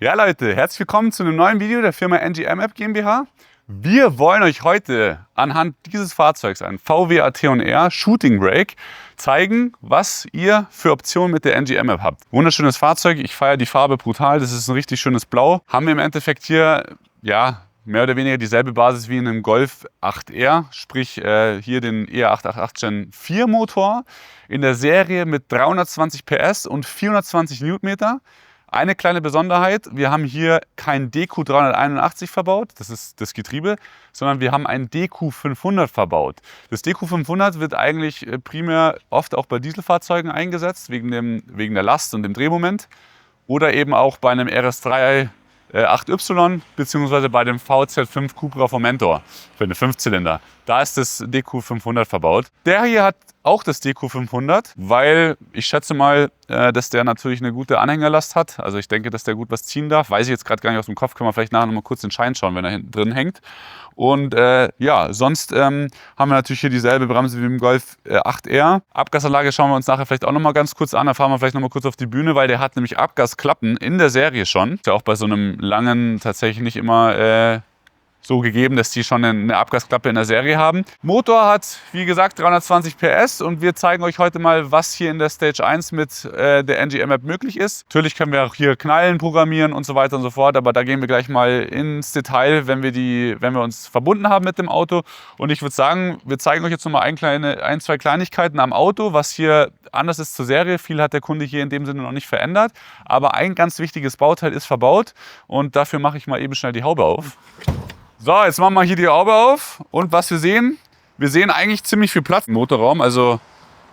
Ja Leute, herzlich willkommen zu einem neuen Video der Firma NGM-App GmbH. Wir wollen euch heute anhand dieses Fahrzeugs, ein VW AT&R Shooting Brake, zeigen, was ihr für Optionen mit der NGM-App habt. Wunderschönes Fahrzeug, ich feiere die Farbe brutal, das ist ein richtig schönes Blau. Haben wir im Endeffekt hier, ja, mehr oder weniger dieselbe Basis wie in einem Golf 8R, sprich hier den ER888 Gen 4 Motor in der Serie mit 320 PS und 420 Newtonmeter. Eine kleine Besonderheit, wir haben hier kein DQ381 verbaut, das ist das Getriebe, sondern wir haben ein DQ500 verbaut. Das DQ500 wird eigentlich primär oft auch bei Dieselfahrzeugen eingesetzt, wegen der Last und dem Drehmoment. Oder eben auch bei einem RS3 8Y bzw. bei dem VZ5 Cupra Formentor für eine 5-Zylinder. Da ist das DQ500 verbaut. Der hier hat auch das DQ500, weil ich schätze mal, dass der natürlich eine gute Anhängerlast hat. Also ich denke, dass der gut was ziehen darf. Weiß ich jetzt gerade gar nicht aus dem Kopf, können wir vielleicht nachher noch mal kurz den Schein schauen, wenn er hinten drin hängt. Und ja, sonst haben wir natürlich hier dieselbe Bremse wie im Golf 8R. Abgasanlage schauen wir uns nachher vielleicht auch noch mal ganz kurz an. Da fahren wir vielleicht noch mal kurz auf die Bühne, weil der hat nämlich Abgasklappen in der Serie schon. Ist ja auch bei so einem langen tatsächlich nicht immer so gegeben, dass die schon eine Abgasklappe in der Serie haben. Motor hat, wie gesagt, 320 PS und wir zeigen euch heute mal, was hier in der Stage 1 mit der NGM-App möglich ist. Natürlich können wir auch hier Knallen programmieren und so weiter und so fort, aber da gehen wir gleich mal ins Detail, wenn wir uns verbunden haben mit dem Auto. Und ich würde sagen, wir zeigen euch jetzt noch mal ein, zwei Kleinigkeiten am Auto, was hier anders ist zur Serie. Viel hat der Kunde hier in dem Sinne noch nicht verändert, aber ein ganz wichtiges Bauteil ist verbaut und dafür mache ich mal eben schnell die Haube auf. So, jetzt machen wir hier die Haube auf und was wir sehen eigentlich ziemlich viel Platz im Motorraum, also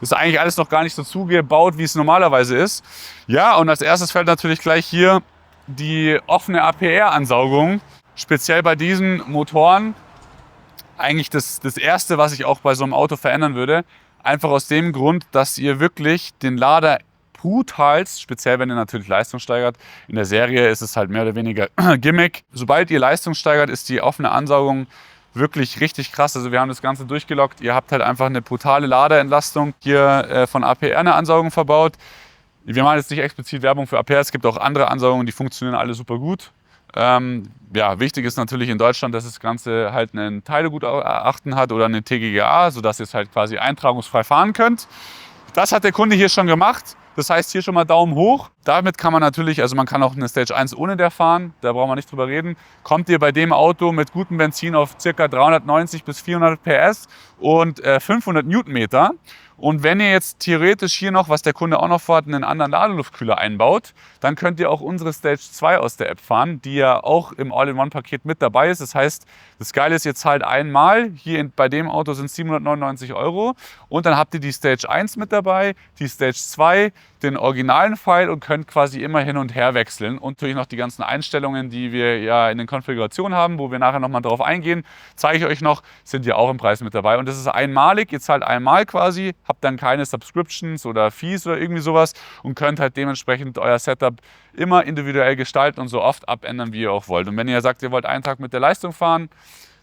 ist eigentlich alles noch gar nicht so zugebaut, wie es normalerweise ist. Ja, und als erstes fällt natürlich gleich hier die offene APR-Ansaugung, speziell bei diesen Motoren eigentlich das Erste, was ich auch bei so einem Auto verändern würde, einfach aus dem Grund, dass ihr wirklich den Lader brutalst, speziell wenn ihr natürlich Leistung steigert. In der Serie ist es halt mehr oder weniger Gimmick. Sobald ihr Leistung steigert, ist die offene Ansaugung wirklich richtig krass. Also wir haben das Ganze durchgelockt. Ihr habt halt einfach eine brutale Ladeentlastung. Hier von APR eine Ansaugung verbaut. Wir machen jetzt nicht explizit Werbung für APR. Es gibt auch andere Ansaugungen, die funktionieren alle super gut. Ja, wichtig ist natürlich in Deutschland, dass das Ganze halt einen Teilegutachten hat oder eine TGGA, sodass ihr es halt quasi eintragungsfrei fahren könnt. Das hat der Kunde hier schon gemacht. Das heißt, hier schon mal Daumen hoch. Damit kann man natürlich, also man kann auch eine Stage 1 ohne der fahren, da brauchen wir nicht drüber reden. Kommt ihr bei dem Auto mit gutem Benzin auf ca. 390 bis 400 PS und 500 Newtonmeter. Und wenn ihr jetzt theoretisch hier noch, was der Kunde auch noch vorhat, einen anderen Ladeluftkühler einbaut, dann könnt ihr auch unsere Stage 2 aus der App fahren, die ja auch im All-in-One-Paket mit dabei ist. Das heißt, das Geile ist, ihr zahlt einmal, hier bei dem Auto sind es 799 € und dann habt ihr die Stage 1 mit dabei, die Stage 2, den originalen File und könnt quasi immer hin und her wechseln. Und natürlich noch die ganzen Einstellungen, die wir ja in den Konfigurationen haben, wo wir nachher nochmal drauf eingehen, zeige ich euch noch, sind ja auch im Preis mit dabei. Und das ist einmalig, ihr zahlt einmal quasi, habt dann keine Subscriptions oder Fees oder irgendwie sowas und könnt halt dementsprechend euer Setup immer individuell gestalten und so oft abändern, wie ihr auch wollt. Und wenn ihr sagt, ihr wollt einen Tag mit der Leistung fahren,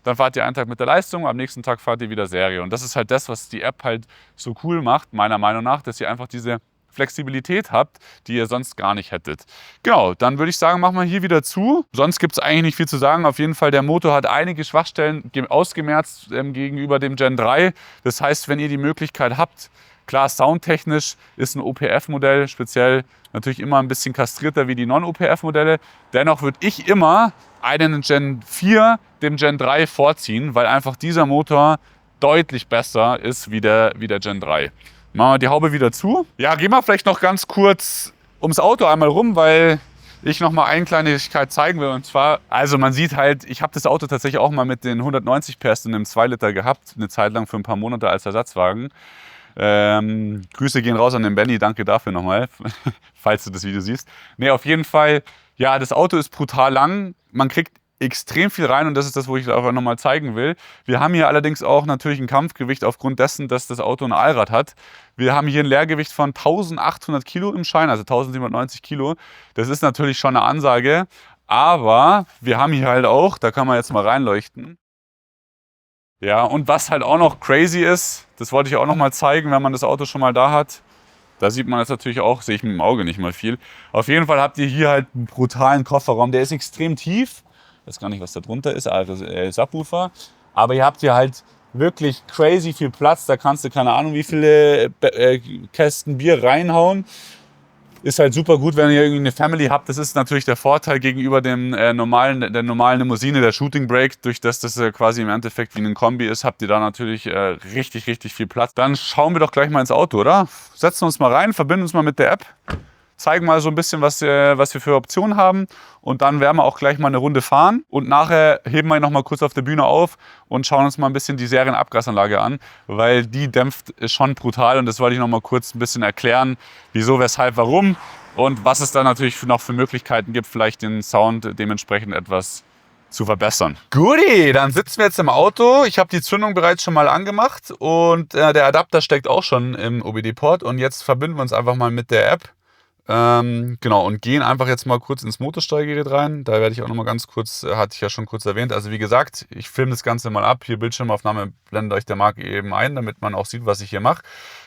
dann fahrt ihr einen Tag mit der Leistung, am nächsten Tag fahrt ihr wieder Serie. Und das ist halt das, was die App halt so cool macht, meiner Meinung nach, dass ihr einfach diese Flexibilität habt, die ihr sonst gar nicht hättet. Genau, dann würde ich sagen, machen wir hier wieder zu. Sonst gibt es eigentlich nicht viel zu sagen. Auf jeden Fall, der Motor hat einige Schwachstellen ausgemerzt gegenüber dem Gen 3. Das heißt, wenn ihr die Möglichkeit habt, klar, soundtechnisch ist ein OPF-Modell speziell natürlich immer ein bisschen kastrierter wie die Non-OPF-Modelle. Dennoch würde ich immer einen Gen 4 dem Gen 3 vorziehen, weil einfach dieser Motor deutlich besser ist wie der Gen 3. Machen wir die Haube wieder zu. Ja, gehen wir vielleicht noch ganz kurz ums Auto einmal rum, weil ich noch mal eine Kleinigkeit zeigen will. Und zwar, also man sieht halt, ich habe das Auto tatsächlich auch mal mit den 190 PS in einem 2 Liter gehabt, eine Zeit lang für ein paar Monate als Ersatzwagen. Grüße gehen raus an den Benny, danke dafür nochmal, falls du das Video siehst. Ne, auf jeden Fall, ja, das Auto ist brutal lang. Man kriegt extrem viel rein und das ist das, wo ich auch nochmal zeigen will. Wir haben hier allerdings auch natürlich ein Kampfgewicht aufgrund dessen, dass das Auto ein Allrad hat. Wir haben hier ein Leergewicht von 1800 Kilo im Schein, also 1790 Kilo. Das ist natürlich schon eine Ansage, aber wir haben hier halt auch, da kann man jetzt mal reinleuchten. Ja, und was halt auch noch crazy ist, das wollte ich auch noch mal zeigen, wenn man das Auto schon mal da hat. Da sieht man jetzt natürlich auch, sehe ich mit dem Auge nicht mal viel. Auf jeden Fall habt ihr hier halt einen brutalen Kofferraum. Der ist extrem tief. Ich weiß gar nicht, was da drunter ist, Subwoofer. Aber ihr habt hier halt wirklich crazy viel Platz. Da kannst du keine Ahnung wie viele Kästen Bier reinhauen. Ist halt super gut, wenn ihr irgendwie eine Family habt. Das ist natürlich der Vorteil gegenüber der normalen Limousine, der Shooting Brake. Durch das quasi im Endeffekt wie ein Kombi ist, habt ihr da natürlich richtig, richtig viel Platz. Dann schauen wir doch gleich mal ins Auto, oder? Setzen uns mal rein, verbinden uns mal mit der App. Zeigen mal so ein bisschen, was wir für Optionen haben. Und dann werden wir auch gleich mal eine Runde fahren. Und nachher heben wir ihn noch mal kurz auf der Bühne auf und schauen uns mal ein bisschen die Serienabgasanlage an. Weil die dämpft schon brutal. Und das wollte ich noch mal kurz ein bisschen erklären. Wieso, weshalb, warum. Und was es da natürlich noch für Möglichkeiten gibt, vielleicht den Sound dementsprechend etwas zu verbessern. Guti, dann sitzen wir jetzt im Auto. Ich habe die Zündung bereits schon mal angemacht. Und der Adapter steckt auch schon im OBD-Port. Und jetzt verbinden wir uns einfach mal mit der App. Genau, und gehen einfach jetzt mal kurz ins Motorsteuergerät rein. Da werde ich auch noch mal ganz kurz, hatte ich ja schon kurz erwähnt. Also wie gesagt, ich filme das Ganze mal ab. Hier Bildschirmaufnahme blendet euch der Marc eben ein, damit man auch sieht, was ich hier mache.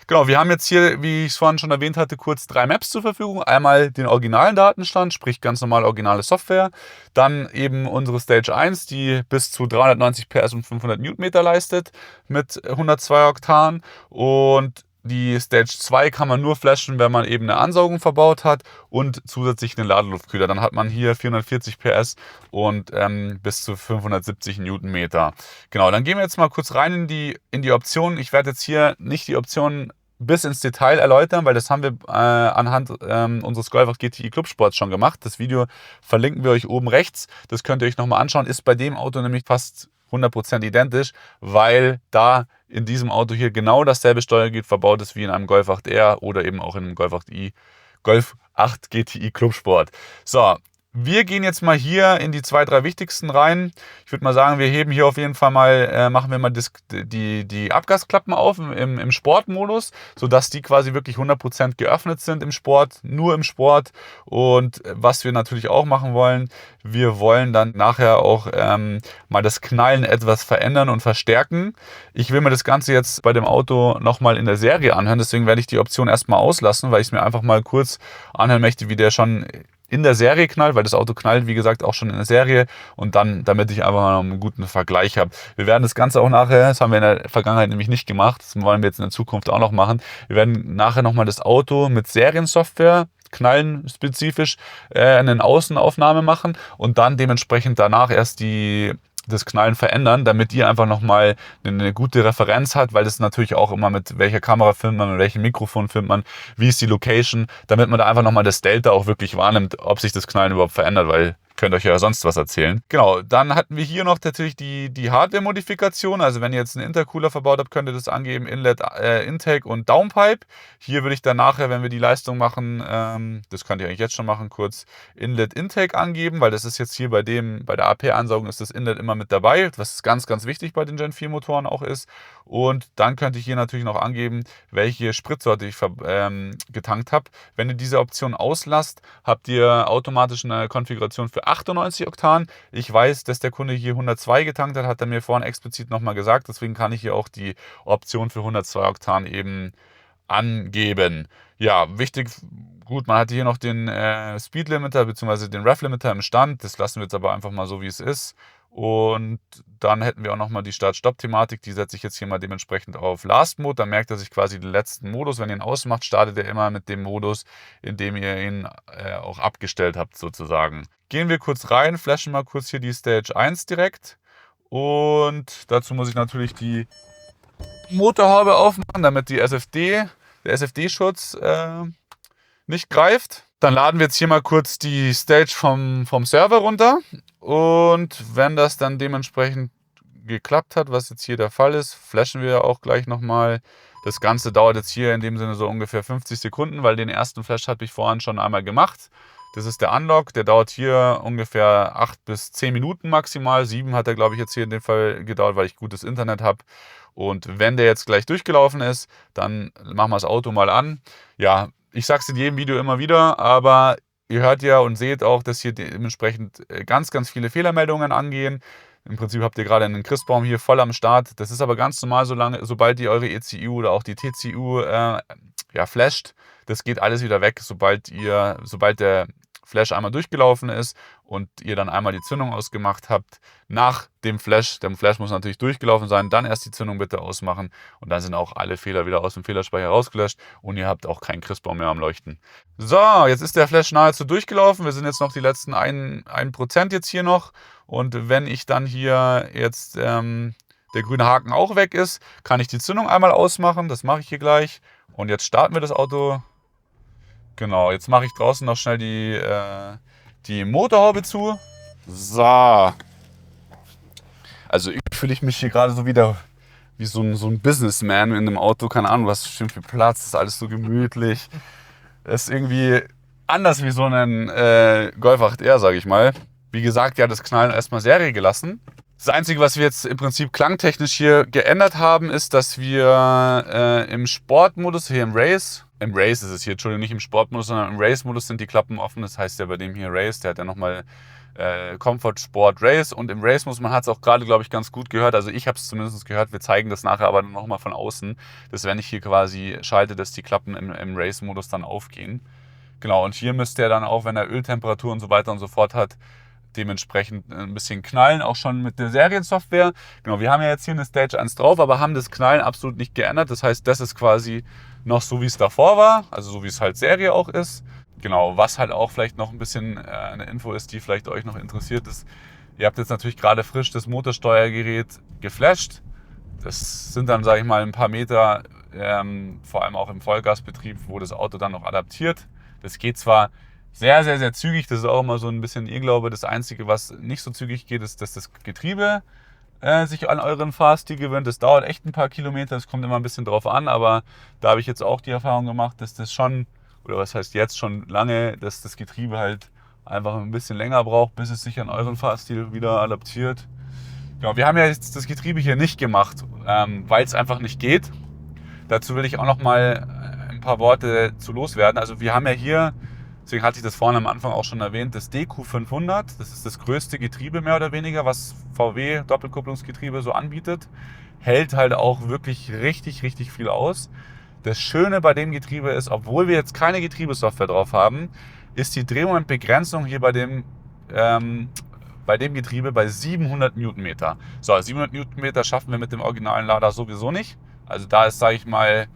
Genau, wir haben jetzt hier, wie ich es vorhin schon erwähnt hatte, kurz 3 Maps zur Verfügung. Einmal den originalen Datenstand, sprich ganz normal originale Software. Dann eben unsere Stage 1, die bis zu 390 PS und 500 Newtonmeter leistet mit 102 Oktan. Und die Stage 2 kann man nur flashen, wenn man eben eine Ansaugung verbaut hat und zusätzlich einen Ladeluftkühler. Dann hat man hier 440 PS und bis zu 570 Newtonmeter. Genau, dann gehen wir jetzt mal kurz rein in die Optionen. Ich werde jetzt hier nicht die Optionen bis ins Detail erläutern, weil das haben wir anhand unseres Golfach GTI Clubsports schon gemacht. Das Video verlinken wir euch oben rechts. Das könnt ihr euch nochmal anschauen. Ist bei dem Auto nämlich fast 100% identisch, weil da in diesem Auto hier genau dasselbe Steuergerät verbaut ist wie in einem Golf 8R oder eben auch in einem Golf 8 GTI Clubsport. So, wir gehen jetzt mal hier in die 2, 3 wichtigsten rein. Ich würde mal sagen, wir heben hier auf jeden Fall mal, machen wir mal die Abgasklappen auf im Sportmodus, sodass die quasi wirklich 100% geöffnet sind im Sport, nur im Sport. Und was wir natürlich auch machen wollen, wir wollen dann nachher auch mal das Knallen etwas verändern und verstärken. Ich will mir das Ganze jetzt bei dem Auto nochmal in der Serie anhören, deswegen werde ich die Option erstmal auslassen, weil ich es mir einfach mal kurz anhören möchte, wie der schon in der Serie knallt, weil das Auto knallt, wie gesagt, auch schon in der Serie und dann, damit ich einfach mal einen guten Vergleich habe. Wir werden das Ganze auch nachher, das haben wir in der Vergangenheit nämlich nicht gemacht, das wollen wir jetzt in der Zukunft auch noch machen. Wir werden nachher nochmal das Auto mit Seriensoftware, Knallen spezifisch, eine Außenaufnahme machen und dann dementsprechend danach erst das Knallen verändern, damit ihr einfach nochmal eine gute Referenz habt, weil das natürlich auch immer mit welcher Kamera filmt man, mit welchem Mikrofon filmt man, wie ist die Location, damit man da einfach nochmal das Delta auch wirklich wahrnimmt, ob sich das Knallen überhaupt verändert, weil könnt euch ja sonst was erzählen. Genau, dann hatten wir hier noch natürlich die Hardware-Modifikation. Also wenn ihr jetzt einen Intercooler verbaut habt, könnt ihr das angeben, Inlet, Intake und Downpipe. Hier würde ich dann nachher, wenn wir die Leistung machen, das könnt ihr eigentlich jetzt schon machen, kurz Inlet Intake angeben, weil das ist jetzt hier bei der AP-Ansaugung ist das Inlet immer mit dabei, was ganz, ganz wichtig bei den Gen 4 Motoren auch ist. Und dann könnt ihr hier natürlich noch angeben, welche Spritsorte ich getankt habe. Wenn ihr diese Option auslasst, habt ihr automatisch eine Konfiguration für 98 Oktan. Ich weiß, dass der Kunde hier 102 getankt hat, hat er mir vorhin explizit nochmal gesagt. Deswegen kann ich hier auch die Option für 102 Oktan eben angeben. Ja, wichtig, gut, man hat hier noch den Speed Limiter bzw. den Rev Limiter im Stand. Das lassen wir jetzt aber einfach mal so, wie es ist. Und dann hätten wir auch nochmal die Start-Stopp-Thematik. Die setze ich jetzt hier mal dementsprechend auf Last Mode. Dann merkt er sich quasi den letzten Modus. Wenn ihr ihn ausmacht, startet er immer mit dem Modus, in dem ihr ihn auch abgestellt habt sozusagen. Gehen wir kurz rein, flashen mal kurz hier die Stage 1 direkt. Und dazu muss ich natürlich die Motorhaube aufmachen, damit der SFD-Schutz nicht greift. Dann laden wir jetzt hier mal kurz die Stage vom Server runter. Und wenn das dann dementsprechend geklappt hat, was jetzt hier der Fall ist, flashen wir auch gleich nochmal. Das Ganze dauert jetzt hier in dem Sinne so ungefähr 50 Sekunden, weil den ersten Flash habe ich vorhin schon einmal gemacht. Das ist der Unlock, der dauert hier ungefähr 8 bis 10 Minuten maximal. 7 hat er, glaube ich, jetzt hier in dem Fall gedauert, weil ich gutes Internet habe. Und wenn der jetzt gleich durchgelaufen ist, dann machen wir das Auto mal an. Ja, ich sage es in jedem Video immer wieder, aber ihr hört ja und seht auch, dass hier dementsprechend ganz, ganz viele Fehlermeldungen angehen. Im Prinzip habt ihr gerade einen Christbaum hier voll am Start. Das ist aber ganz normal, sobald ihr eure ECU oder auch die TCU flasht, Das geht alles wieder weg, sobald der Flash einmal durchgelaufen ist und ihr dann einmal die Zündung ausgemacht habt. Nach dem Flash muss natürlich durchgelaufen sein, dann erst die Zündung bitte ausmachen und dann sind auch alle Fehler wieder aus dem Fehlerspeicher rausgelöscht und ihr habt auch keinen Christbaum mehr am Leuchten. So, jetzt ist der Flash nahezu durchgelaufen. Wir sind jetzt noch die letzten 1% jetzt hier noch und wenn ich dann hier jetzt der grüne Haken auch weg ist, kann ich die Zündung einmal ausmachen. Das mache ich hier gleich und jetzt starten wir das Auto. Genau, jetzt mache ich draußen noch schnell die Motorhaube zu. So. Also irgendwie fühle ich mich hier gerade so wieder wie so ein Businessman in einem Auto. Keine Ahnung, was stimmt für Platz. Das ist alles so gemütlich. Das ist irgendwie anders wie so ein Golf 8R, sage ich mal. Wie gesagt, ja, das Knallen erstmal Serie gelassen. Das Einzige, was wir jetzt im Prinzip klangtechnisch hier geändert haben, ist, dass wir im Sportmodus, hier im Race ist es hier, Entschuldigung, nicht im Sportmodus, sondern im Race-Modus sind die Klappen offen. Das heißt ja bei dem hier Race, der hat ja nochmal Comfort, Sport, Race. Und im Race-Modus, man hat es auch gerade, glaube ich, ganz gut gehört. Also ich habe es zumindest gehört. Wir zeigen das nachher aber nochmal von außen, dass wenn ich hier quasi schalte, dass die Klappen im Race-Modus dann aufgehen. Genau, und hier müsste er dann auch, wenn er Öltemperatur und so weiter und so fort hat, dementsprechend ein bisschen knallen, auch schon mit der Seriensoftware. Genau, wir haben ja jetzt hier eine Stage 1 drauf, aber haben das Knallen absolut nicht geändert. Das heißt, das ist quasi noch so, wie es davor war, also so, wie es halt Serie auch ist. Genau, was halt auch vielleicht noch ein bisschen eine Info ist, die vielleicht euch noch interessiert ist. Ihr habt jetzt natürlich gerade frisch das Motorsteuergerät geflasht. Das sind dann, sage ich mal, ein paar Meter, vor allem auch im Vollgasbetrieb, wo das Auto dann noch adaptiert. Das geht zwar sehr, sehr, sehr zügig. Das ist auch immer so ein bisschen Irrglaube. Das Einzige, was nicht so zügig geht, ist, dass das Getriebe sich an euren Fahrstil gewöhnt. Das dauert echt ein paar Kilometer. Es kommt immer ein bisschen drauf an. Aber da habe ich jetzt auch die Erfahrung gemacht, dass das schon, oder was heißt jetzt schon lange, dass das Getriebe halt einfach ein bisschen länger braucht, bis es sich an euren Fahrstil wieder adaptiert. Genau, wir haben ja jetzt das Getriebe hier nicht gemacht, weil es einfach nicht geht. Dazu will ich auch noch mal ein paar Worte zu loswerden. Also wir haben ja hier, deswegen hatte ich das vorhin am Anfang auch schon erwähnt, das DQ500. Das ist das größte Getriebe mehr oder weniger, was VW Doppelkupplungsgetriebe so anbietet. Hält halt auch wirklich richtig, richtig viel aus. Das Schöne bei dem Getriebe ist, obwohl wir jetzt keine Getriebesoftware drauf haben, ist die Drehmomentbegrenzung hier bei dem Getriebe bei 700 Newtonmeter. So, 700 Newtonmeter schaffen wir mit dem originalen Lader sowieso nicht. Also da ist, sage ich mal,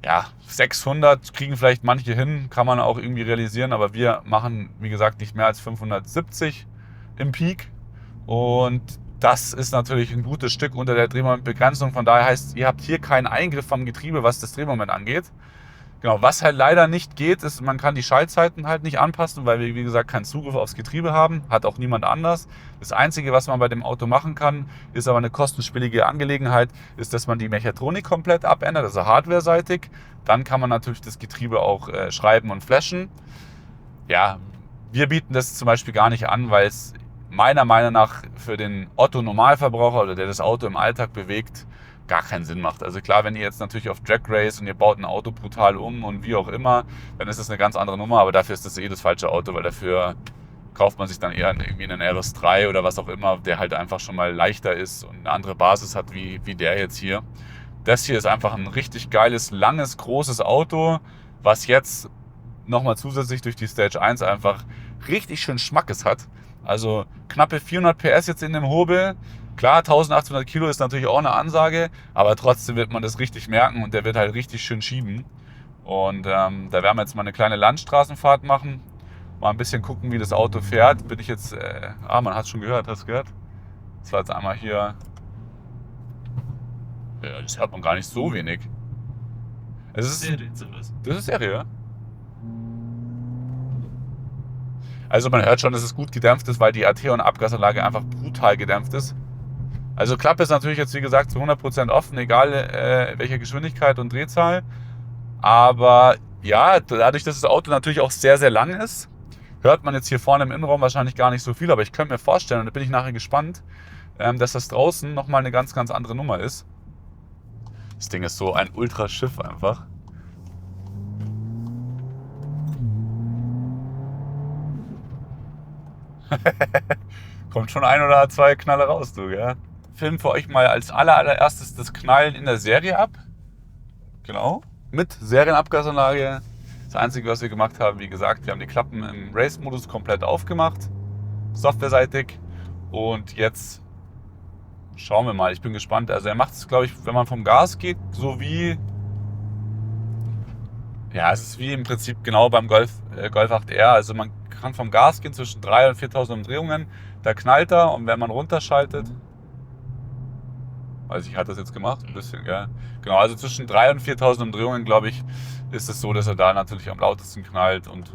ja, 600 kriegen vielleicht manche hin, kann man auch irgendwie realisieren, aber wir machen, wie gesagt, nicht mehr als 570 im Peak und das ist natürlich ein gutes Stück unter der Drehmomentbegrenzung, von daher heißt, ihr habt hier keinen Eingriff vom Getriebe, was das Drehmoment angeht. Genau, was halt leider nicht geht, ist, man kann die Schaltzeiten halt nicht anpassen, weil wir, wie gesagt, keinen Zugriff aufs Getriebe haben, hat auch niemand anders. Das Einzige, was man bei dem Auto machen kann, ist aber eine kostenspielige Angelegenheit, ist, dass man die Mechatronik komplett abändert, also hardware-seitig. Dann kann man natürlich das Getriebe auch schreiben und flashen. Ja, wir bieten das zum Beispiel gar nicht an, weil es meiner Meinung nach für den Otto-Normalverbraucher oder der das Auto im Alltag bewegt, gar keinen Sinn macht. Also klar, wenn ihr jetzt natürlich auf Drag Race und ihr baut ein Auto brutal um und wie auch immer, dann ist das eine ganz andere Nummer, aber dafür ist das das falsche Auto, weil dafür kauft man sich dann eher irgendwie einen RS3 oder was auch immer, der halt einfach schon mal leichter ist und eine andere Basis hat wie der jetzt hier. Das hier ist einfach ein richtig geiles, langes, großes Auto, was jetzt nochmal zusätzlich durch die Stage 1 einfach richtig schön Schmackes hat. Also knappe 400 PS jetzt in dem Hobel. Klar, 1800 Kilo ist natürlich auch eine Ansage, aber trotzdem wird man das richtig merken und der wird halt richtig schön schieben. Und da werden wir jetzt mal eine kleine Landstraßenfahrt machen, mal ein bisschen gucken, wie das Auto fährt. Bin ich jetzt, man hat es schon gehört, hast du gehört? Das war jetzt einmal hier, ja, das hört man gar nicht so wenig. Es ist, das ist Serie, ja? Also man hört schon, dass es gut gedämpft ist, weil die AT- und Abgasanlage einfach brutal gedämpft ist. Also Klappe ist natürlich jetzt wie gesagt zu 100% offen, egal welcher Geschwindigkeit und Drehzahl. Aber ja, dadurch, dass das Auto natürlich auch sehr, sehr lang ist, hört man jetzt hier vorne im Innenraum wahrscheinlich gar nicht so viel. Aber ich könnte mir vorstellen, und da bin ich nachher gespannt, dass das draußen nochmal eine ganz, ganz andere Nummer ist. Das Ding ist so ein Ultraschiff einfach. Kommt schon ein oder zwei Knalle raus, du, gell? Film für euch mal als allererstes das Knallen in der Serie ab. Genau. Mit Serienabgasanlage. Das Einzige, was wir gemacht haben, wie gesagt, wir haben die Klappen im Race-Modus komplett aufgemacht, softwareseitig. Und jetzt schauen wir mal, ich bin gespannt. Also er macht es, glaube ich, wenn man vom Gas geht, so wie... Ja, es ist wie im Prinzip genau beim Golf 8R. Also man kann vom Gas gehen zwischen 3.000 und 4.000 Umdrehungen. Da knallt er und wenn man runterschaltet... Also ich hatte das jetzt gemacht, ein bisschen, gell? Genau, also zwischen 3.000 und 4.000 Umdrehungen, glaube ich, ist es so, dass er da natürlich am lautesten knallt. Und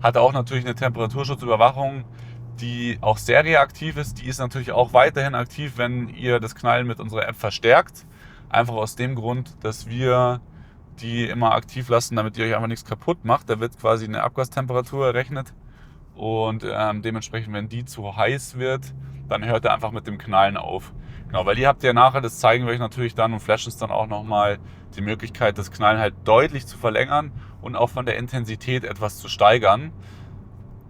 hat auch natürlich eine Temperaturschutzüberwachung, die auch sehr reaktiv ist. Die ist natürlich auch weiterhin aktiv, wenn ihr das Knallen mit unserer App verstärkt. Einfach aus dem Grund, dass wir die immer aktiv lassen, damit ihr euch einfach nichts kaputt macht. Da wird quasi eine Abgastemperatur errechnet. Und dementsprechend, wenn die zu heiß wird, dann hört er einfach mit dem Knallen auf. Genau, weil ihr habt ja nachher, das zeigen wir euch natürlich dann und flashen es dann auch nochmal, die Möglichkeit, das Knallen halt deutlich zu verlängern und auch von der Intensität etwas zu steigern.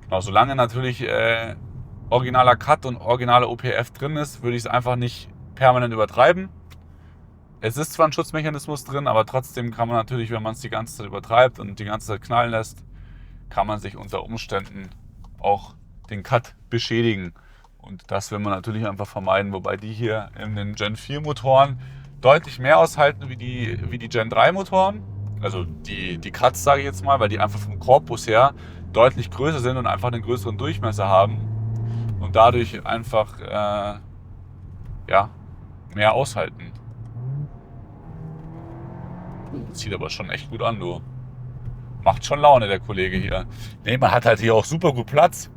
Genau, solange natürlich originaler Cut und originaler OPF drin ist, würde ich es einfach nicht permanent übertreiben. Es ist zwar ein Schutzmechanismus drin, aber trotzdem kann man natürlich, wenn man es die ganze Zeit übertreibt und die ganze Zeit knallen lässt, kann man sich unter Umständen auch den Cut beschädigen. Und das will man natürlich einfach vermeiden, wobei die hier in den Gen 4 Motoren deutlich mehr aushalten wie die Gen 3 Motoren. Also die Cuts, sage ich jetzt mal, weil die einfach vom Korpus her deutlich größer sind und einfach einen größeren Durchmesser haben und dadurch einfach ja, mehr aushalten. Sieht aber schon echt gut an, du. Macht schon Laune, der Kollege hier. Ne, man hat halt hier auch super gut Platz.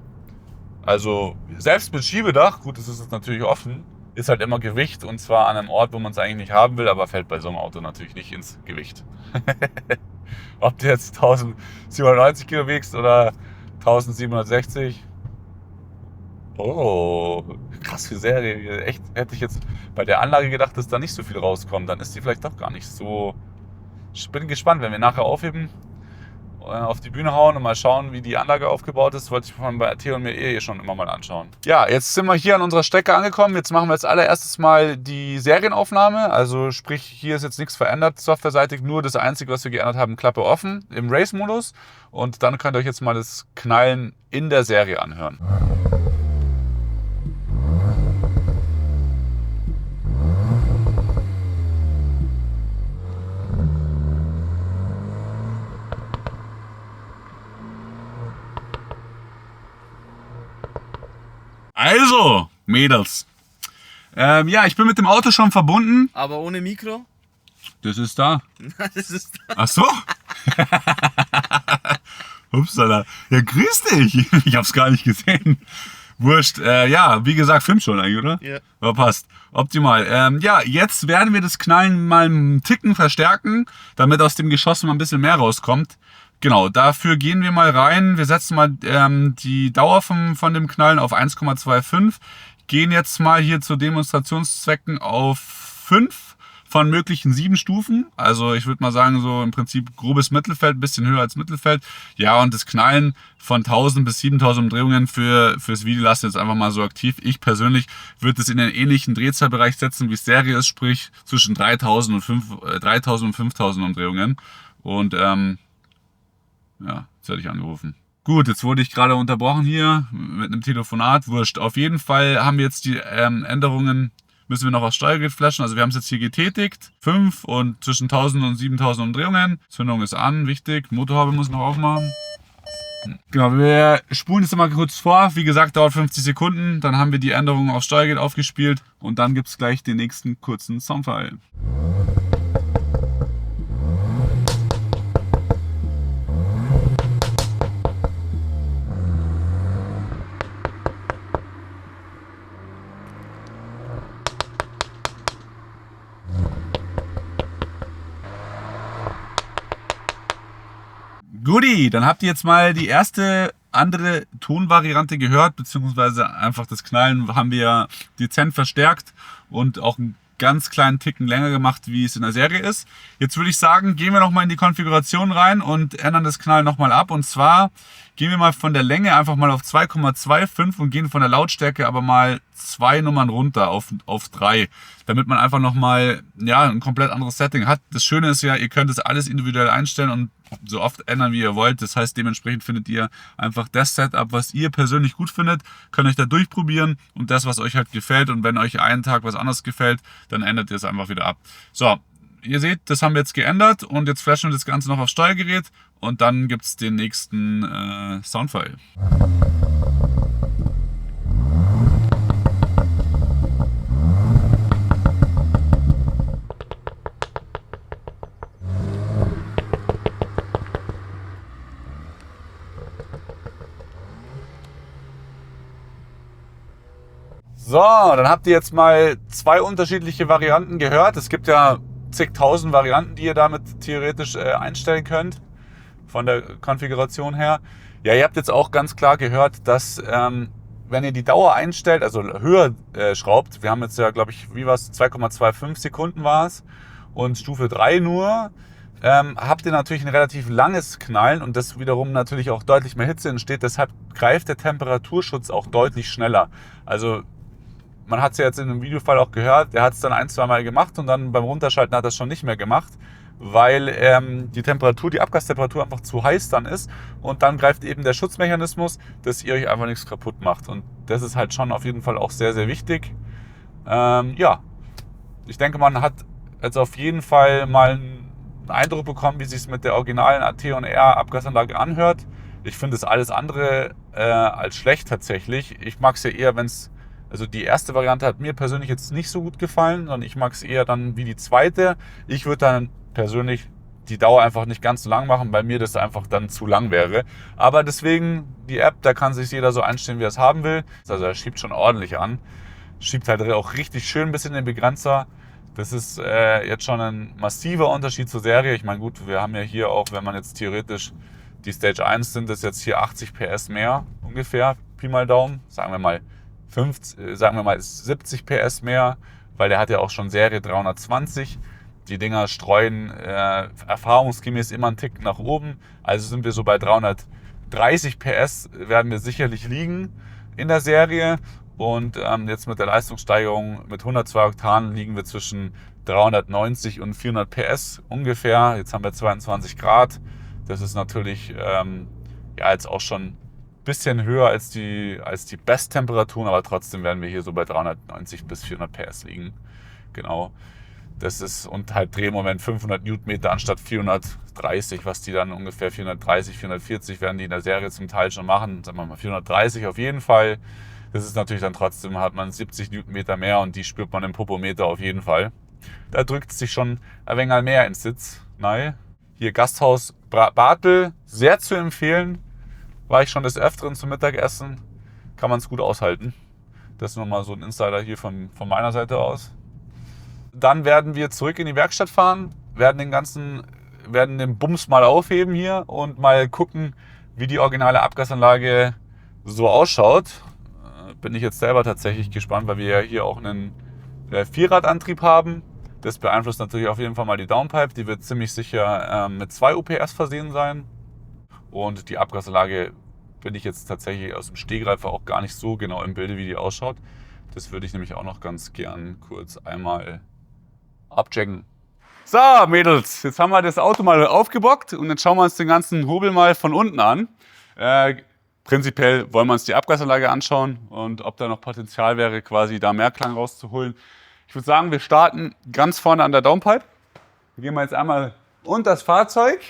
Also selbst mit Schiebedach, gut, das ist jetzt natürlich offen, ist halt immer Gewicht und zwar an einem Ort, wo man es eigentlich nicht haben will, aber fällt bei so einem Auto natürlich nicht ins Gewicht. Ob du jetzt 1097 Kilo wiegst oder 1760. Oh, krass für Serie. Echt, hätte ich jetzt bei der Anlage gedacht, dass da nicht so viel rauskommt. Dann ist die vielleicht doch gar nicht so... Ich bin gespannt, wenn wir nachher aufheben, auf die Bühne hauen und mal schauen, wie die Anlage aufgebaut ist. Wollte ich bei Theo und mir schon immer mal anschauen. Ja, jetzt sind wir hier an unserer Strecke angekommen. Jetzt machen wir als allererstes mal die Serienaufnahme. Also sprich, hier ist jetzt nichts verändert softwareseitig. Nur das Einzige, was wir geändert haben, Klappe offen im Race-Modus. Und dann könnt ihr euch jetzt mal das Knallen in der Serie anhören. Also, Mädels. Ja, ich bin mit dem Auto schon verbunden. Aber ohne Mikro? Das ist da. Das ist da. Ach so? Upsala. Ja, grüß dich. Ich hab's gar nicht gesehen. Wurscht. Ja, wie gesagt, filmt schon eigentlich, oder? Ja. Ja, passt. Optimal. Ja, jetzt werden wir das Knallen mal einen Ticken verstärken, damit aus dem Geschoss mal ein bisschen mehr rauskommt. Genau, dafür gehen wir mal rein. Wir setzen mal die Dauer von dem Knallen auf 1,25. Gehen jetzt mal hier zu Demonstrationszwecken auf 5 von möglichen 7 Stufen. Also ich würde mal sagen, so im Prinzip grobes Mittelfeld, ein bisschen höher als Mittelfeld. Ja, und das Knallen von 1000 bis 7000 Umdrehungen fürs Video lassen wir jetzt einfach mal so aktiv. Ich persönlich würde es in einen ähnlichen Drehzahlbereich setzen, wie es Serie ist, sprich zwischen 3000 und 5000 Umdrehungen. Und ja, jetzt werde ich angerufen. Gut, jetzt wurde ich gerade unterbrochen hier mit einem Telefonat. Wurscht. Auf jeden Fall haben wir jetzt die Änderungen, müssen wir noch aufs Steuergerät flashen. Also wir haben es jetzt hier getätigt. 5 und zwischen 1000 und 7000 Umdrehungen. Zündung ist an, wichtig. Motorhaube muss noch aufmachen. Genau, wir spulen jetzt mal kurz vor. Wie gesagt, dauert 50 Sekunden. Dann haben wir die Änderungen aufs Steuergerät aufgespielt. Und dann gibt es gleich den nächsten kurzen Soundfile. Guti, dann habt ihr jetzt mal die erste andere Tonvariante gehört, beziehungsweise einfach das Knallen haben wir ja dezent verstärkt und auch einen ganz kleinen Ticken länger gemacht, wie es in der Serie ist. Jetzt würde ich sagen, gehen wir nochmal in die Konfiguration rein und ändern das Knallen nochmal ab. Und zwar gehen wir mal von der Länge einfach mal auf 2,25 und gehen von der Lautstärke aber mal 2 Nummern runter auf 3, damit man einfach nochmal ein komplett anderes Setting hat. Das Schöne ist ja, ihr könnt das alles individuell einstellen und so oft ändern, wie ihr wollt. Das heißt, dementsprechend findet ihr einfach das Setup, was ihr persönlich gut findet, könnt euch da durchprobieren und das, was euch halt gefällt. Und wenn euch einen Tag was anderes gefällt, dann ändert ihr es einfach wieder ab. So, ihr seht, das haben wir jetzt geändert und jetzt flashen wir das Ganze noch aufs Steuergerät und dann gibt es den nächsten Soundfile. So, dann habt ihr jetzt mal 2 unterschiedliche Varianten gehört. Es gibt ja zigtausend Varianten, die ihr damit theoretisch einstellen könnt, von der Konfiguration her. Ja, ihr habt jetzt auch ganz klar gehört, dass wenn ihr die Dauer einstellt, also höher schraubt, wir haben jetzt ja, glaube ich, wie war es, 2,25 Sekunden war es und Stufe 3 nur, habt ihr natürlich ein relativ langes Knallen und das wiederum natürlich auch deutlich mehr Hitze entsteht. Deshalb greift der Temperaturschutz auch deutlich schneller. Also man hat es ja jetzt in einem Videofall auch gehört, der hat es dann 1-2 Mal gemacht und dann beim Runterschalten hat er es schon nicht mehr gemacht, weil die Temperatur, die Abgastemperatur einfach zu heiß dann ist und dann greift eben der Schutzmechanismus, dass ihr euch einfach nichts kaputt macht und das ist halt schon auf jeden Fall auch sehr, sehr wichtig. Ja, ich denke, man hat jetzt auf jeden Fall mal einen Eindruck bekommen, wie es sich mit der originalen AT&R Abgasanlage anhört. Ich finde es alles andere als schlecht tatsächlich. Ich mag es ja eher, wenn es, also die erste Variante hat mir persönlich jetzt nicht so gut gefallen, sondern ich mag es eher dann wie die zweite. Ich würde dann persönlich die Dauer einfach nicht ganz so lang machen, weil mir das einfach dann zu lang wäre. Aber deswegen, die App, da kann sich jeder so einstellen, wie er es haben will. Also er schiebt schon ordentlich an. Schiebt halt auch richtig schön bis in den Begrenzer. Das ist jetzt schon ein massiver Unterschied zur Serie. Ich meine, gut, wir haben ja hier auch, wenn man jetzt theoretisch die Stage 1 sind, das jetzt hier 80 PS mehr ungefähr, Pi mal Daumen, sagen wir mal 70 PS mehr, weil der hat ja auch schon Serie 320. Die Dinger streuen erfahrungsgemäß immer einen Tick nach oben. Also sind wir so bei 330 PS werden wir sicherlich liegen in der Serie. Und jetzt mit der Leistungssteigerung mit 102 Oktanen liegen wir zwischen 390 und 400 PS ungefähr. Jetzt haben wir 22 Grad. Das ist natürlich jetzt auch schon bisschen höher als die Besttemperaturen, aber trotzdem werden wir hier so bei 390 bis 400 PS liegen. Genau. Das ist, und halt Drehmoment 500 Newtonmeter anstatt 430, was die dann ungefähr 430, 440 werden die in der Serie zum Teil schon machen. Sagen wir mal 430 auf jeden Fall. Das ist natürlich dann trotzdem, hat man 70 Newtonmeter mehr und die spürt man im Popometer auf jeden Fall. Da drückt es sich schon ein wenig mehr ins Sitz. Nein. Hier Gasthaus Bartel, sehr zu empfehlen. War ich schon des Öfteren zum Mittagessen, kann man es gut aushalten. Das ist nochmal so ein Insider hier von meiner Seite aus. Dann werden wir zurück in die Werkstatt fahren, werden den Bums mal aufheben hier und mal gucken, wie die originale Abgasanlage so ausschaut. Bin ich jetzt selber tatsächlich gespannt, weil wir ja hier auch einen Vierradantrieb haben. Das beeinflusst natürlich auf jeden Fall mal die Downpipe. Die wird ziemlich sicher mit 2 UPS versehen sein. Und die Abgasanlage bin ich jetzt tatsächlich aus dem Stegreif auch gar nicht so genau im Bilde, wie die ausschaut. Das würde ich nämlich auch noch ganz gern kurz einmal abchecken. So, Mädels, jetzt haben wir das Auto mal aufgebockt und jetzt schauen wir uns den ganzen Hobel mal von unten an. Prinzipiell wollen wir uns die Abgasanlage anschauen und ob da noch Potenzial wäre, quasi da mehr Klang rauszuholen. Ich würde sagen, wir starten ganz vorne an der Downpipe. Wir gehen mal jetzt einmal unter das Fahrzeug.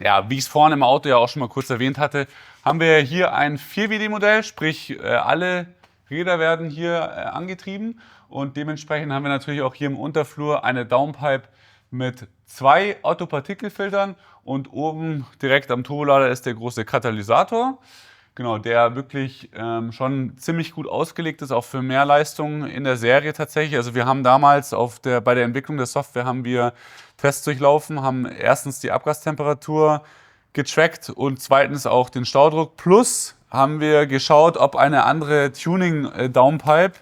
Ja, wie ich es vorne im Auto ja auch schon mal kurz erwähnt hatte, haben wir hier ein 4WD-Modell, sprich alle Räder werden hier angetrieben und dementsprechend haben wir natürlich auch hier im Unterflur eine Downpipe mit 2 Otto-Partikelfiltern und oben direkt am Turbolader ist der große Katalysator. Genau, der wirklich schon ziemlich gut ausgelegt ist, auch für mehr Leistung in der Serie tatsächlich. Also wir haben damals bei der Entwicklung der Software haben wir Tests durchlaufen, haben erstens die Abgastemperatur getrackt und zweitens auch den Staudruck. Plus haben wir geschaut, ob eine andere Tuning-Downpipe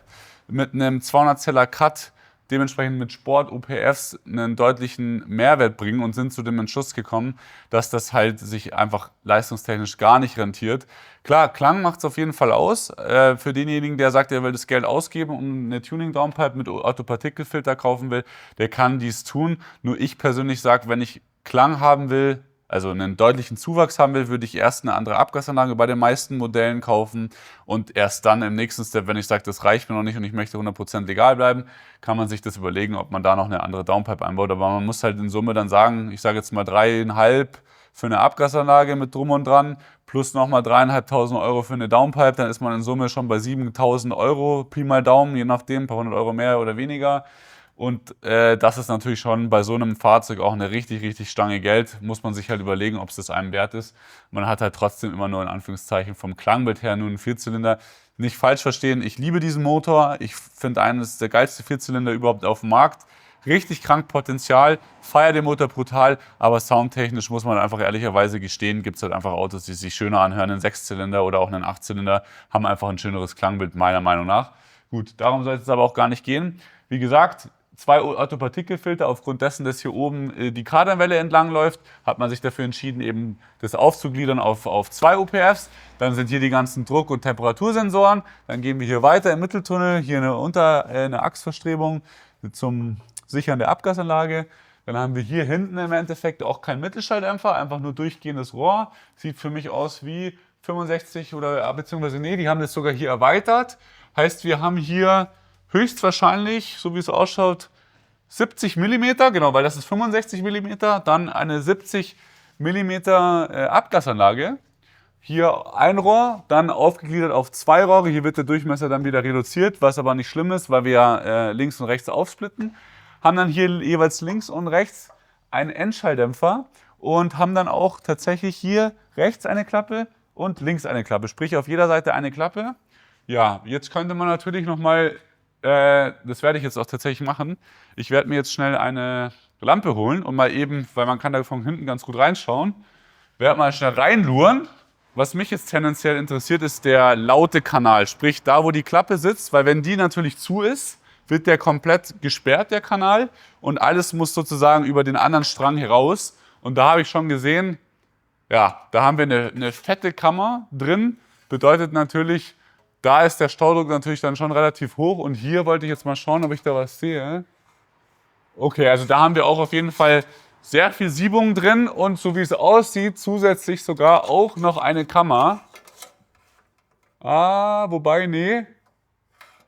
mit einem 200 Zeller Cut dementsprechend mit Sport-UPFs einen deutlichen Mehrwert bringen und sind zu dem Entschluss gekommen, dass das halt sich einfach leistungstechnisch gar nicht rentiert. Klar, Klang macht es auf jeden Fall aus. Für denjenigen, der sagt, er will das Geld ausgeben und eine Tuning-Downpipe mit Autopartikelfilter kaufen will, der kann dies tun. Nur ich persönlich sage, wenn ich Klang haben will, also einen deutlichen Zuwachs haben will, würde ich erst eine andere Abgasanlage bei den meisten Modellen kaufen und erst dann im nächsten Step, wenn ich sage, das reicht mir noch nicht und ich möchte 100% legal bleiben, kann man sich das überlegen, ob man da noch eine andere Downpipe einbaut. Aber man muss halt in Summe dann sagen, ich sage jetzt mal 3,5 für eine Abgasanlage mit drum und dran, plus nochmal 3.500 Euro für eine Downpipe, dann ist man in Summe schon bei 7.000 Euro, Pi mal Daumen, je nachdem, ein paar hundert Euro mehr oder weniger. Und das ist natürlich schon bei so einem Fahrzeug auch eine richtig, richtig Stange Geld. Muss man sich halt überlegen, ob es das einem wert ist. Man hat halt trotzdem immer nur in Anführungszeichen vom Klangbild her nur einen Vierzylinder. Nicht falsch verstehen, ich liebe diesen Motor. Ich finde eines der geilste Vierzylinder überhaupt auf dem Markt. Richtig krank Potenzial, feiert den Motor brutal, aber soundtechnisch muss man einfach ehrlicherweise gestehen, gibt es halt einfach Autos, die sich schöner anhören. Ein Sechszylinder oder auch einen Achtzylinder haben einfach ein schöneres Klangbild, meiner Meinung nach. Gut, darum soll es aber auch gar nicht gehen. Wie gesagt, 2 Autopartikelfilter, aufgrund dessen, dass hier oben die Kardanwelle entlang läuft, hat man sich dafür entschieden, eben das aufzugliedern auf 2 UPFs. Dann sind hier die ganzen Druck- und Temperatursensoren. Dann gehen wir hier weiter im Mitteltunnel, hier eine Achsverstrebung zum Sichern der Abgasanlage. Dann haben wir hier hinten im Endeffekt auch keinen Mittelschalldämpfer, einfach nur durchgehendes Rohr. Sieht für mich aus wie 65 oder beziehungsweise nee, die haben das sogar hier erweitert. Heißt, wir haben hier höchstwahrscheinlich, so wie es ausschaut, 70 mm, genau, weil das ist 65 mm, dann eine 70 mm Abgasanlage. Hier ein Rohr, dann aufgegliedert auf 2 Rohre. Hier wird der Durchmesser dann wieder reduziert, was aber nicht schlimm ist, weil wir ja links und rechts aufsplitten. Haben dann hier jeweils links und rechts einen Endschalldämpfer und haben dann auch tatsächlich hier rechts eine Klappe und links eine Klappe, sprich auf jeder Seite eine Klappe. Ja, jetzt könnte man natürlich nochmal, das werde ich jetzt auch tatsächlich machen, ich werde mir jetzt schnell eine Lampe holen und mal eben, weil man kann da von hinten ganz gut reinschauen, werde mal schnell reinluren. Was mich jetzt tendenziell interessiert, ist der laute Kanal, sprich da, wo die Klappe sitzt, weil wenn die natürlich zu ist, wird der komplett gesperrt, der Kanal, und alles muss sozusagen über den anderen Strang heraus. Und da habe ich schon gesehen, ja, da haben wir eine fette Kammer drin, bedeutet natürlich, da ist der Staudruck natürlich dann schon relativ hoch. Und hier wollte ich jetzt mal schauen, ob ich da was sehe. Okay, also da haben wir auch auf jeden Fall sehr viel Siebung drin und so wie es aussieht, zusätzlich sogar auch noch eine Kammer. Wobei, nee,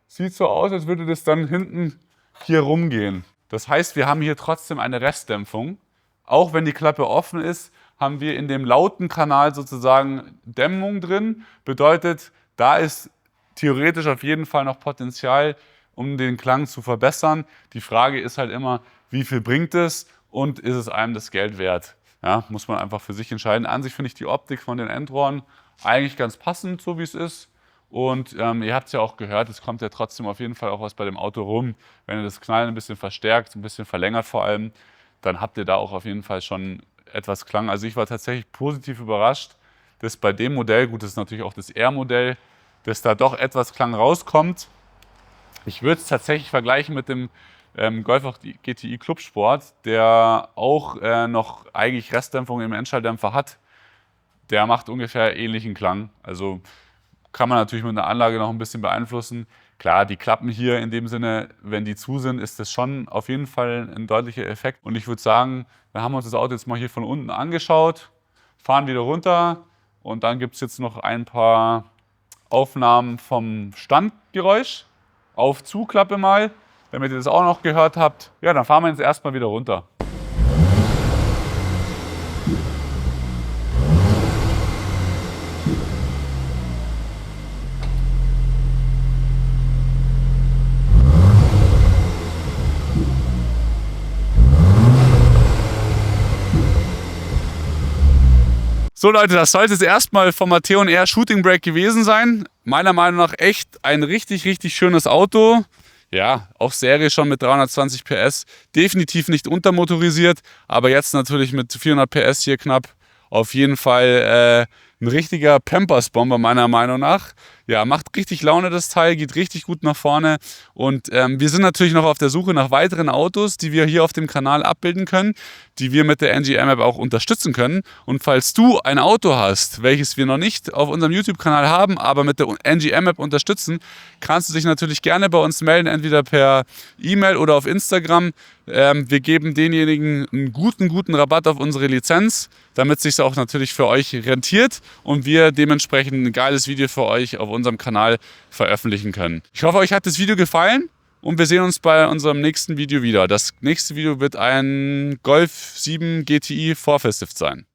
sieht so aus, als würde das dann hinten hier rumgehen. Das heißt, wir haben hier trotzdem eine Restdämpfung. Auch wenn die Klappe offen ist, haben wir in dem lauten Kanal sozusagen Dämmung drin. Bedeutet, da ist theoretisch auf jeden Fall noch Potenzial, um den Klang zu verbessern. Die Frage ist halt immer, wie viel bringt es und ist es einem das Geld wert? Ja, muss man einfach für sich entscheiden. An sich finde ich die Optik von den Endrohren eigentlich ganz passend, so wie es ist. Und ihr habt es ja auch gehört, es kommt ja trotzdem auf jeden Fall auch was bei dem Auto rum. Wenn ihr das Knallen ein bisschen verstärkt, ein bisschen verlängert vor allem, dann habt ihr da auch auf jeden Fall schon etwas Klang. Also ich war tatsächlich positiv überrascht, dass bei dem Modell, gut, das ist natürlich auch das R-Modell, dass da doch etwas Klang rauskommt. Ich würde es tatsächlich vergleichen mit dem Golf GTI Clubsport, der auch noch eigentlich Restdämpfung im Endschalldämpfer hat. Der macht ungefähr ähnlichen Klang. Also kann man natürlich mit einer Anlage noch ein bisschen beeinflussen. Klar, die Klappen hier in dem Sinne, wenn die zu sind, ist das schon auf jeden Fall ein deutlicher Effekt. Und ich würde sagen, wir haben uns das Auto jetzt mal hier von unten angeschaut, fahren wieder runter und dann gibt es jetzt noch ein paar Aufnahmen vom Standgeräusch. Auf Zuklappe mal, damit ihr das auch noch gehört habt. Ja, dann fahren wir jetzt erstmal wieder runter. So Leute, das sollte es erstmal vom Ateon-R Shooting Brake gewesen sein. Meiner Meinung nach echt ein richtig, richtig schönes Auto. Ja, auch Serie schon mit 320 PS. Definitiv nicht untermotorisiert, aber jetzt natürlich mit 400 PS hier knapp. Auf jeden Fall ein richtiger Pampers-Bomber meiner Meinung nach. Ja, macht richtig Laune das Teil, geht richtig gut nach vorne und wir sind natürlich noch auf der Suche nach weiteren Autos, die wir hier auf dem Kanal abbilden können, die wir mit der NG M-App auch unterstützen können. Und falls du ein Auto hast, welches wir noch nicht auf unserem YouTube-Kanal haben, aber mit der NG M-App unterstützen, kannst du dich natürlich gerne bei uns melden, entweder per E-Mail oder auf Instagram. Wir geben denjenigen einen guten Rabatt auf unsere Lizenz, damit es sich auch natürlich für euch rentiert und wir dementsprechend ein geiles Video für euch auf unserem Kanal veröffentlichen können. Ich hoffe, euch hat das Video gefallen und wir sehen uns bei unserem nächsten Video wieder. Das nächste Video wird ein Golf 7 GTI Vorfestival sein.